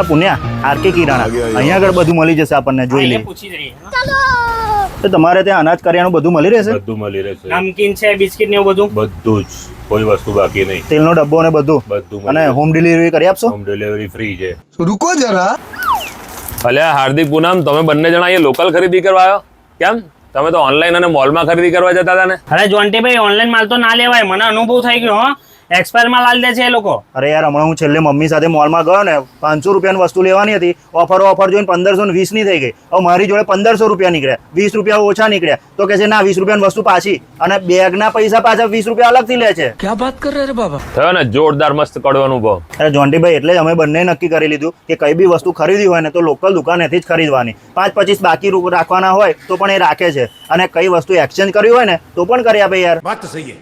પુણ્યા RK kirana અહીંયા આગળ બધું મળી જશે આપણને, જોઈ લઈએ. પૂછી જઈએ. તો તમારે ત્યાં અનાજ કરિયાણું બધું મળી રહેશે? બધું મળી રહેશે. નમકીન છે, બિસ્કિટ ને એવું બધું બધું જ, કોઈ વસ્તુ બાકી નહીં. તેલનો ડબ્બો ને બધું? બધું. અને હોમ ડિલિવરી કરી આપશો? હોમ ડિલિવરી ફ્રી છે. रुको जरा। અલ્યા હાર્દિક, પૂનમ, તમે બંને જણા અહીંયા લોકલ ખરીદી કરવા આવ્યો? કેમ તમે તો ઓનલાઈન અને મોલમાં ખરીદી કરવા જતા હતા ને? અરે જોન્ટીભાઈ, ઓનલાઈન માલ તો ના લેવાય, મને અનુભવ થઈ ગયો. હો, એક્સપાયર માલ આલી દે છે એ લોકો. અરે યાર, હમણાં હું છેલ્લે મમ્મી સાથે મોલમાં ગયો ને, 500 રૂપિયાની વસ્તુ લેવાની હતી, ઓફર જોઈને 1520 ની થઈ ગઈ. હવે મારી જોડે 1500 રૂપિયા નીકળ્યા, 20 રૂપિયા ઓછા નીકળ્યા. તો કે છે ના, 20 રૂપિયાની વસ્તુ પાછી, અને બેગના પૈસા પાછા 20 રૂપિયા અલગથી લે છે. क्या बात कर रहे रे बाबा। થયો ને જોરદાર મસ્ત કડવો અનુભવ. અરે જોન્ટીભાઈ, એટલે જ અમે બંને નક્કી કરી લીધું કે કઈ બી વસ્તુ ખરીદી હોય ને તો લોકલ દુકાનેથી જ ખરીદવાની. 5-25 બાકી રાખવાના હોય તો પણ એ રાખે છે, અને કઈ વસ્તુ એક્સચેન્જ કરવી હોય ને તો પણ કરી આપે યાર. बात तो सही है।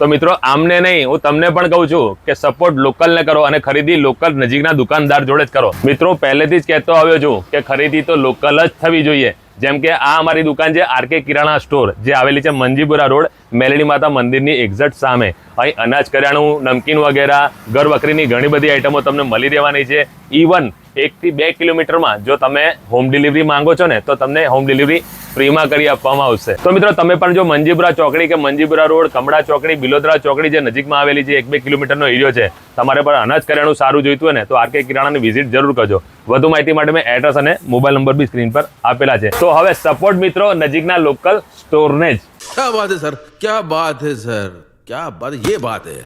તો મિત્રો, આમને નહીં, હું તમને પણ કહું છું કે સપોર્ટ લોકલ ને કરો અને ખરીદી લોકલ નજીકના દુકાનદાર જોડે જ કરો. મિત્રો, પહેલેથી જ કહેતો આવ્યો છું કે ખરીદી તો લોકલ જ થવી જોઈએ. જેમ કે આ અમારી દુકાન છે આરકે કિરાણા સ્ટોર, જે આવેલી છે મંજીપુરા રોડ, મેલડી માતા મંદિરની એક્ઝેક્ટ સામે. અહીં અનાજ કરિયાણું, નમકીન વગેરે, ઘર વખરીની ઘણી બધી આઈટમો તમને મળી રહેવાની છે. ઇવન 1 થી 2 કિલોમીટરમાં જો તમે હોમ ડિલિવરી માંગો છો ને તો તમને હોમ ડિલિવરી ફ્રીમાં કરી આપવામાં આવશે. તો મિત્રો, તમે પણ જો મંજીપુરા ચોકડી કે મંજીપુરા રોડ, કમળા ચોકડી, બિલોદરા ચોકડી જે નજીકમાં આવેલી છે, 1-2 કિલોમીટરનો એરિયો છે, તમારે પણ અનાજ કરિયાણું સારું જોઈતું હોય ને તો આરકે કિરાણાની વિઝિટ જરૂર કરજો. વધુ માહિતી માટે મેં એડ્રેસ અને મોબાઈલ નંબર બી સ્ક્રીન પર આપેલા છે. તો હવે સપોર્ટ મિત્રો નજીકના લોકલ સ્ટોરને જ. क्या बात है सर, क्या बात है सर, क्या बात, ये बात है।